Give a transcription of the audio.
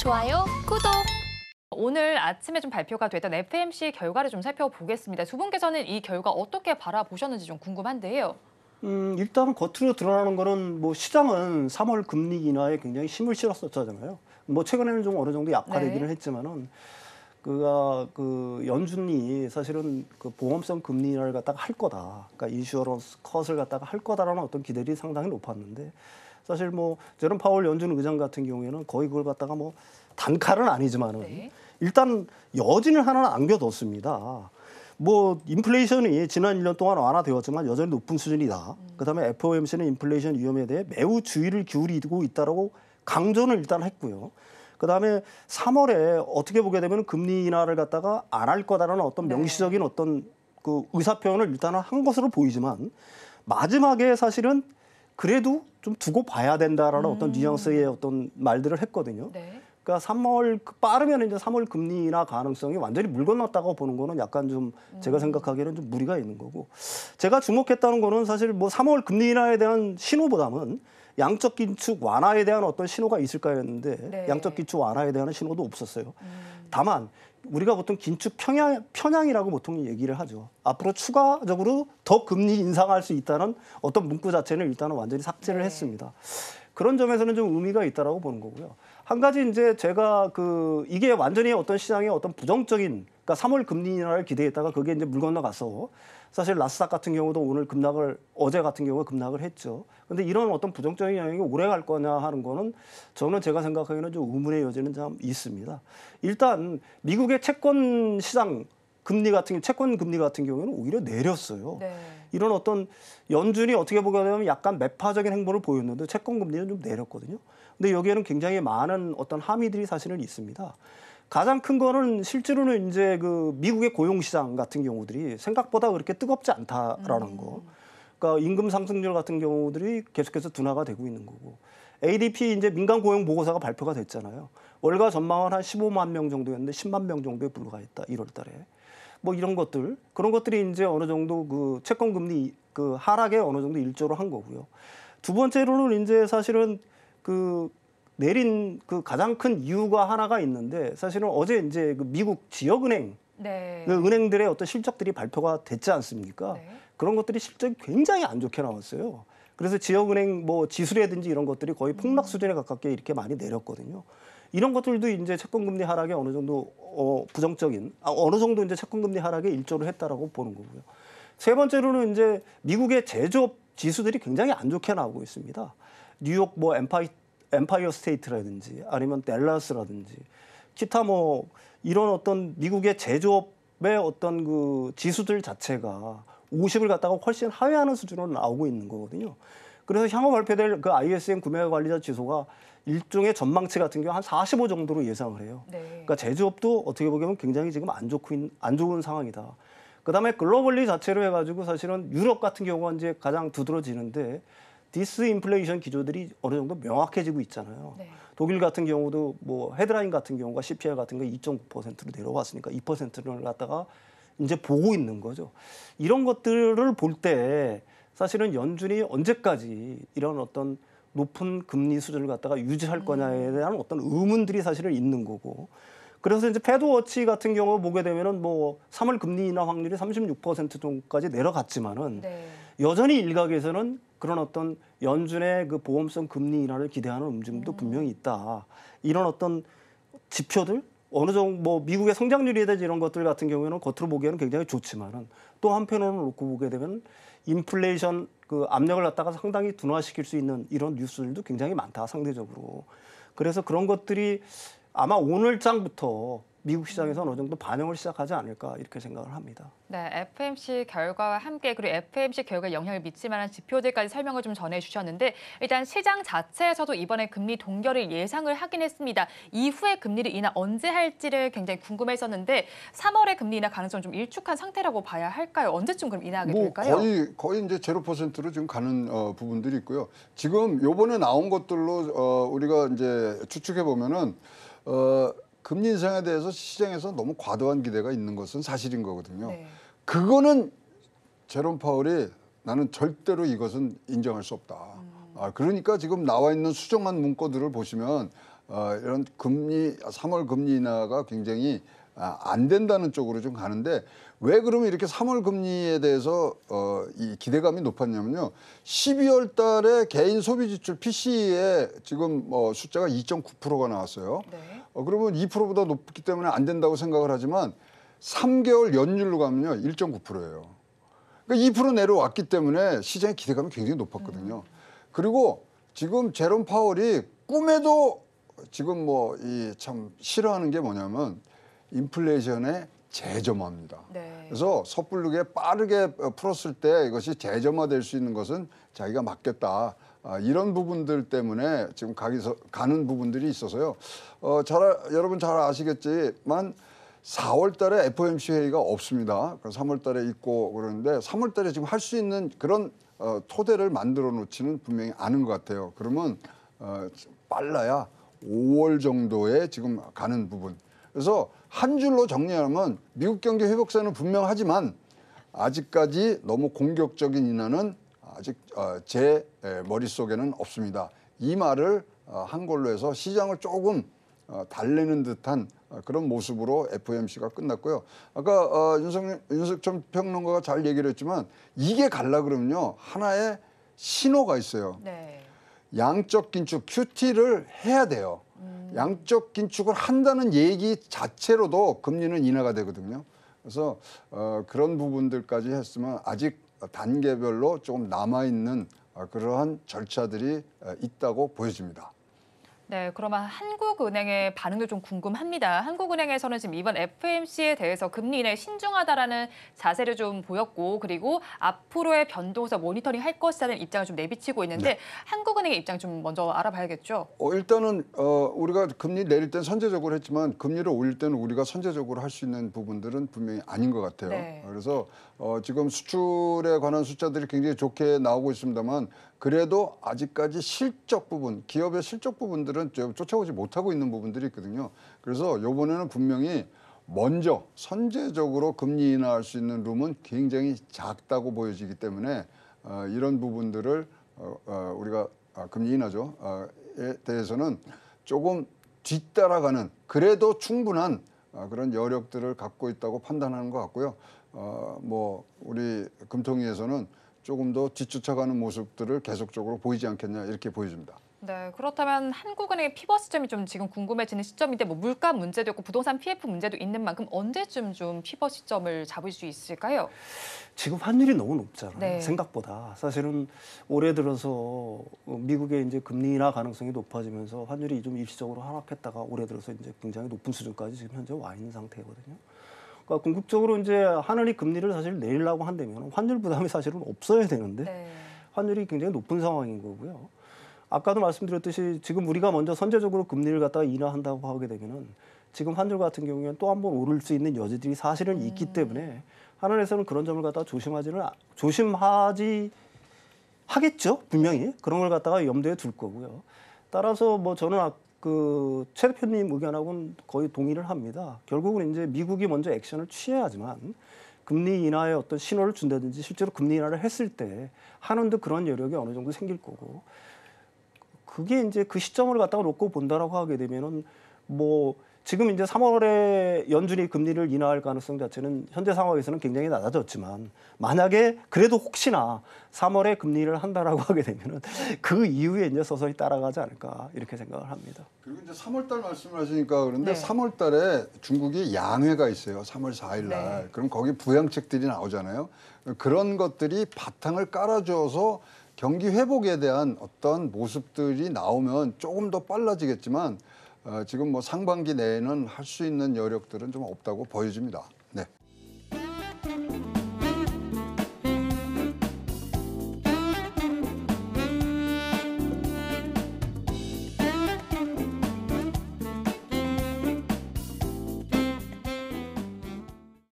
좋아요, 구독. 오늘 아침에 좀 발표가 됐던 FOMC 결과를 좀 살펴보겠습니다. 두 분께서는 이 결과 어떻게 바라보셨는지 좀 궁금한데요. 일단 겉으로 드러나는 거는 뭐 시장은 3월 금리 인하에 굉장히 힘을 실었었잖아요. 뭐 최근에는 좀 어느 정도 약화되기는 했지만은 그 연준이 사실은 그 보험성 금리 인하를 갖다가 할 거다. 그러니까 인슈어런스 컷을 갖다가 할 거다라는 어떤 기대들이 상당히 높았는데 사실 뭐 제롬 파월 연준 의장 같은 경우에는 거의 그걸 갖다가 뭐 단칼은 아니지만은 일단 여진을 하나는 안겨뒀습니다. 뭐 인플레이션이 지난 1년 동안 완화되었지만 여전히 높은 수준이다. 그다음에 FOMC는 인플레이션 위험에 대해 매우 주의를 기울이고 있다라고 강조는 일단 했고요. 그다음에 3월에 어떻게 보게 되면 금리 인하를 갖다가 안 할 거다라는 어떤 명시적인 어떤 그 의사 표현을 일단은 한 것으로 보이지만 마지막에 사실은 그래도 좀 두고 봐야 된다라는 어떤 뉘앙스의 어떤 말들을 했거든요. 그러니까 3월 빠르면 이제 3월 금리 인하 가능성이 완전히 물 건넜다고 보는 거는 약간 좀 제가 생각하기에는 좀 무리가 있는 거고, 제가 주목했다는 거는 사실 뭐 3월 금리 인하에 대한 신호보다는 양적 긴축 완화에 대한 어떤 신호가 있을까 했는데 양적 긴축 완화에 대한 신호도 없었어요. 다만 우리가 보통 긴축 편향이라고 보통 얘기를 하죠. 앞으로 추가적으로 더 금리 인상할 수 있다는 어떤 문구 자체는 일단은 완전히 삭제를 했습니다. 그런 점에서는 좀 의미가 있다라고 보는 거고요. 한 가지 이제 제가 이게 완전히 어떤 시장의 어떤 부정적인, 그러니까 3월 금리 인하를 기대했다가 그게 이제 물 건너가서 사실 나스닥 같은 경우도 오늘 어제 같은 경우에 급락을 했죠. 근데 이런 어떤 부정적인 영향이 오래 갈 거냐 하는 거는 저는 제가 생각하기에는 좀 의문의 여지는 좀 있습니다. 일단 미국의 채권 시장 채권 금리 같은 경우에는 오히려 내렸어요. 이런 어떤 연준이 어떻게 보게 되면 약간 매파적인 행보를 보였는데 채권 금리는 좀 내렸거든요. 근데 여기에는 굉장히 많은 어떤 함의들이 사실은 있습니다. 가장 큰 거는 실제로는 이제 그 미국의 고용시장 같은 경우들이 생각보다 그렇게 뜨겁지 않다라는 거. 그러니까 임금 상승률 같은 경우들이 계속해서 둔화가 되고 있는 거고. ADP 이제 민간 고용 보고서가 발표가 됐잖아요. 월가 전망은 한 15만 명 정도였는데 10만 명 정도에 불과했다. 1월 달에. 뭐 이런 그런 것들이 이제 어느 정도 그 채권 금리 그 하락에 어느 정도 일조를 한 거고요. 두 번째로는 이제 사실은 내린 가장 큰 이유가 하나가 있는데, 사실은 어제 이제 그 미국 지역은행 은행들의 어떤 실적들이 발표가 됐지 않습니까? 그런 것들이 실적이 굉장히 안 좋게 나왔어요. 그래서 지역은행 뭐 지수라든지 이런 것들이 거의 폭락 수준에 가깝게 이렇게 많이 내렸거든요. 이런 것들도 이제 채권금리 하락에 어느 정도 어느 정도 이제 채권금리 하락에 일조를 했다라고 보는 거고요. 세 번째로는 이제 미국의 제조업 지수들이 굉장히 안 좋게 나오고 있습니다. 뉴욕 뭐 엠파이어 스테이트라든지 아니면 댈러스라든지 기타 뭐 이런 어떤 미국의 제조업의 어떤 그 지수들 자체가 50을 갖다가 훨씬 하회하는 수준으로 나오고 있는 거거든요. 그래서 향후 발표될 그 ISM 구매관리자 지수가 일종의 전망치 같은 경우 한 45 정도로 예상을 해요. 그러니까 제조업도 어떻게 보면 굉장히 지금 안 좋은 상황이다. 그다음에 글로벌리 자체로 해가지고 사실은 유럽 같은 경우가 이제 가장 두드러지는데 디스인플레이션 기조들이 어느 정도 명확해지고 있잖아요. 독일 같은 경우도 뭐 헤드라인 같은 경우가 CPI 같은 거 2.9%로 내려왔으니까 2%를 갖다가 이제 보고 있는 거죠. 이런 것들을 볼 때 사실은 연준이 언제까지 이런 어떤 높은 금리 수준을 갖다가 유지할 거냐에 대한 어떤 의문들이 사실은 있는 거고. 그래서 이제 패드워치 같은 경우 보게 되면은 뭐 3월 금리 인하 확률이 36% 정도까지 내려갔지만은 여전히 일각에서는 그런 어떤 연준의 그 보험성 금리 인하를 기대하는 움직임도 분명히 있다. 이런 어떤 지표들 어느 정도 뭐 미국의 성장률이라든지 이런 것들 같은 경우에는 겉으로 보기에는 굉장히 좋지만은 또 한편으로는 놓고 보게 되면 인플레이션 그 압력을 갖다가 상당히 둔화시킬 수 있는 이런 뉴스들도 굉장히 많다, 상대적으로. 그래서 그런 것들이 아마 오늘장부터 미국 시장에서 어느 정도 반영을 시작하지 않을까 이렇게 생각을 합니다. FOMC 결과와 함께 그리고 FOMC 결과에 영향을 미칠 만한 지표들까지 설명을 좀 전해주셨는데, 일단 시장 자체에서도 이번에 금리 동결을 예상을 하긴 했습니다. 이후에 금리를 인하 언제 할지를 굉장히 궁금했었는데 3월에 금리 인하 가능성 좀 일축한 상태라고 봐야 할까요? 언제쯤 그럼 인하하게 될까요? 거의 이제 0%로 지금 가는 부분들이 있고요. 지금 요번에 나온 것들로 우리가 이제 추측해 보면은 금리 인상에 대해서 시장에서 너무 과도한 기대가 있는 것은 사실인 거거든요. 그거는 제롬 파월이 나는 절대로 이것은 인정할 수 없다. 그러니까 지금 나와 있는 수정한 문구들을 보시면 이런 금리 3월 금리 인하가 굉장히 안 된다는 쪽으로 좀 가는데 왜 그러면 이렇게 3월 금리에 대해서 이 기대감이 높았냐면요. 12월 달에 개인 소비 지출 PCE의 지금 숫자가 2.9%가 나왔어요. 네. 그러면 2%보다 높기 때문에 안 된다고 생각을 하지만 3개월 연율로 가면요. 1.9%예요. 그러니까 2% 내려왔기 때문에 시장의 기대감이 굉장히 높았거든요. 그리고 지금 제롬 파월이 꿈에도 지금 이 참 싫어하는 게 뭐냐면 인플레이션의 재점화입니다. 네. 그래서 섣부르게 빠르게 풀었을 때 이것이 재점화될 수 있는 것은 자기가 막겠다. 이런 부분들 때문에 지금 가는 부분들이 있어서요. 여러분 잘 아시겠지만 4월 달에 FOMC 회의가 없습니다. 3월 달에 있고 그러는데 3월 달에 지금 할 수 있는 그런 토대를 만들어 놓지는 분명히 않은 것 같아요. 그러면 빨라야 5월 정도에 지금 가는 부분. 그래서 한 줄로 정리하면 미국 경기 회복세는 분명하지만 아직까지 너무 공격적인 인하는 아직 제 머릿속에는 없습니다. 이 말을 한 걸로 해서 시장을 조금 달래는 듯한 그런 모습으로 FOMC가 끝났고요. 아까 윤석철 평론가가 잘 얘기를 했지만 이게 갈라 그러면요. 하나의 신호가 있어요. 네. 양적 긴축 QT를 해야 돼요. 양적 긴축을 한다는 얘기 자체로도 금리는 인하가 되거든요. 그래서 그런 부분들까지 했으면 아직 단계별로 조금 남아있는 그러한 절차들이 있다고 보여집니다. 네, 그러면 한국은행의 반응도 좀 궁금합니다. 한국은행에서는 지금 이번 FOMC에 대해서 금리 인하에 신중하다라는 자세를 좀 보였고, 그리고 앞으로의 변동서 모니터링 할 것이라는 입장을 좀 내비치고 있는데, 네. 한국은행의 입장 좀 먼저 알아봐야겠죠. 일단은 우리가 금리 내릴 땐 선제적으로 했지만 금리를 올릴 때는 우리가 선제적으로 할 수 있는 부분들은 분명히 아닌 것 같아요. 네. 그래서 지금 수출에 관한 숫자들이 굉장히 좋게 나오고 있습니다만 그래도 아직까지 실적 부분, 기업의 실적 부분들은 쫓아오지 못하고 있는 부분들이 있거든요. 그래서 이번에는 분명히 먼저 선제적으로 금리 인하할 수 있는 룸은 굉장히 작다고 보여지기 때문에 이런 부분들을 우리가 금리 인하죠. 에 대해서는 조금 뒤따라가는 그래도 충분한 그런 여력들을 갖고 있다고 판단하는 것 같고요. 우리 금통위에서는 조금 더 뒤쫓아가는 모습들을 계속적으로 보이지 않겠냐 이렇게 보여집니다. 네, 그렇다면 한국은행의 피벗 시점이 좀 지금 궁금해지는 시점인데 물가 문제도 있고 부동산 PF 문제도 있는 만큼 언제쯤 좀 피벗 시점을 잡을 수 있을까요? 지금 환율이 너무 높잖아요. 네. 생각보다. 사실은 올해 들어서 미국의 이제 금리 인하 가능성이 높아지면서 환율이 좀 일시적으로 하락했다가 올해 들어서 이제 굉장히 높은 수준까지 지금 현재 와 있는 상태거든요. 그러니까 궁극적으로 이제 하늘이 금리를 사실 내리려고 한다면 환율 부담이 사실은 없어야 되는데 네. 환율이 굉장히 높은 상황인 거고요. 아까도 말씀드렸듯이 지금 우리가 먼저 선제적으로 금리를 갖다가 인하한다고 하게 되면은 지금 환율 같은 경우에는 또 한 번 오를 수 있는 여지들이 사실은 있기 때문에 하늘에서는 그런 점을 갖다가 조심하지 하겠죠. 분명히 그런 걸 갖다가 염두에 둘 거고요. 따라서 저는 최 대표님 의견하고는 거의 동의를 합니다. 결국은 이제 미국이 먼저 액션을 취해야지만 금리 인하의 어떤 신호를 준다든지 실제로 금리 인하를 했을 때 하는데 그런 여력이 어느 정도 생길 거고 그게 이제 그 시점을 갖다가 놓고 본다라고 하게 되면은 지금 이제 3월에 연준이 금리를 인하할 가능성 자체는 현재 상황에서는 굉장히 낮아졌지만 만약에 그래도 혹시나 3월에 금리를 한다라고 하게 되면은 그 이후에 이제 서서히 따라가지 않을까 이렇게 생각을 합니다. 그리고 이제 3월 달 말씀을 하시니까 그런데 네. 3월 달에 중국이 양회가 있어요. 3월 4일 날. 네. 그럼 거기 부양책들이 나오잖아요. 그런 것들이 바탕을 깔아줘서 경기 회복에 대한 어떤 모습들이 나오면 조금 더 빨라지겠지만 지금 상반기 내에는 할 수 있는 여력들은 좀 없다고 보여집니다. 네.